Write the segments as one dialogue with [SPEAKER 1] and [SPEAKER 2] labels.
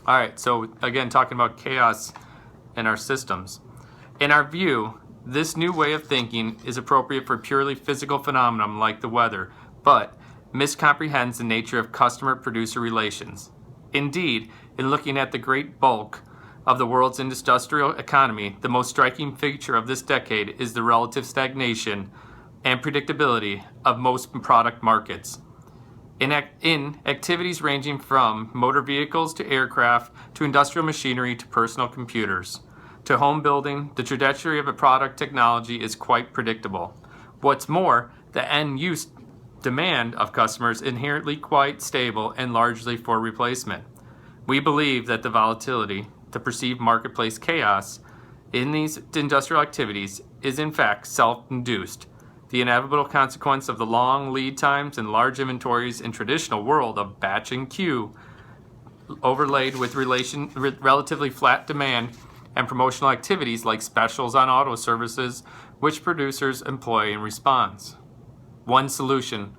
[SPEAKER 1] All right, so again, talking about chaos in our systems. In our view, this new way of thinking is appropriate for purely physical phenomenon like the weather, but miscomprehends the nature of customer-producer relations. Indeed, in looking at the great bulk of the world's industrial economy, the most striking feature of this decade is the relative stagnation and predictability of most product markets. In activities ranging from motor vehicles to aircraft to industrial machinery to personal computers to home building, the trajectory of a product technology is quite predictable. What's more, the end use demand of customers is inherently quite stable and largely for replacement. We believe that the volatility, the perceived marketplace chaos in these industrial activities is in fact self-induced, the inevitable consequence of the long lead times and large inventories in traditional world of batch and queue, overlaid with relatively flat demand and promotional activities like specials on auto services, which producers employ in response. One solution,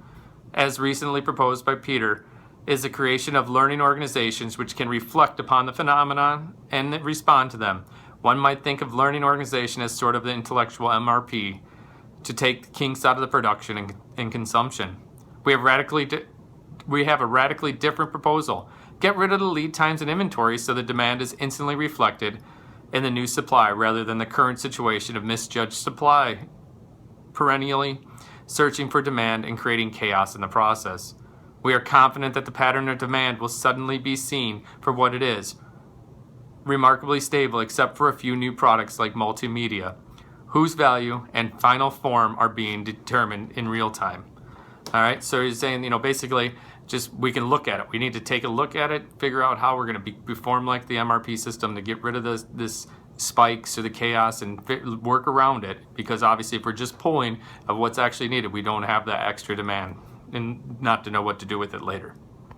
[SPEAKER 1] as recently proposed by Peter, is the creation of learning organizations which can reflect upon the phenomenon and respond to them. One might think of learning organization as sort of the intellectual MRP, to take the kinks out of the production and consumption. We have a radically different proposal. Get rid of the lead times and inventory so the demand is instantly reflected in the new supply rather than the current situation of misjudged supply, perennially searching for demand and creating chaos in the process. We are confident that the pattern of demand will suddenly be seen for what it is, remarkably stable except for a few new products like multimedia, whose value and final form are being determined in real time. All right, so he's saying, basically, just we can look at it. We need to take a look at it, figure out how we're going to perform like the MRP system to get rid of this spikes or the chaos and work around it. Because obviously, if we're just pulling of what's actually needed, we don't have that extra demand and not to know what to do with it later.